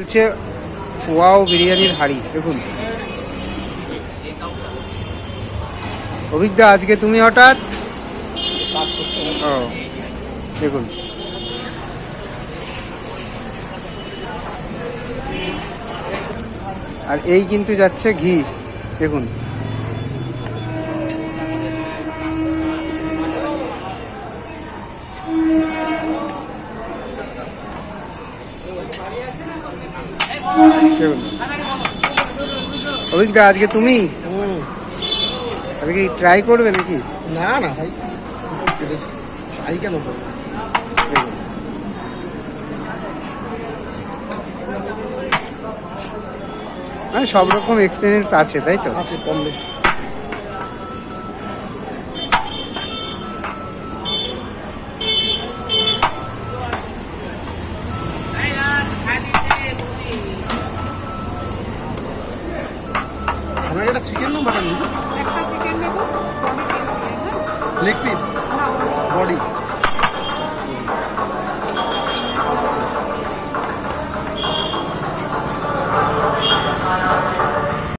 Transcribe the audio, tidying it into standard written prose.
হচ্ছে ওয়াও বিরিয়ানির হাঁড়ি। দেখুন অভিজ্ঞতা, আজকে তুমি হঠাৎ ও দেখুন আর এই কিন্তু যাচ্ছে ঘি। দেখুন অভিজ্ঞতা, আজকে তুমি আজকে ট্রাই করবে নাকি? না না ভাই, ট্রাই কেন করবো? মানে সব রকম এক্সপিরিয়েন্স আছে তাই তো? আছে কম বেশি। আমার এটা চিকেন না মাটন? একটা চিকেন নেব, বডি পিস নিয়ে, হ্যাঁ? Leg piece, body.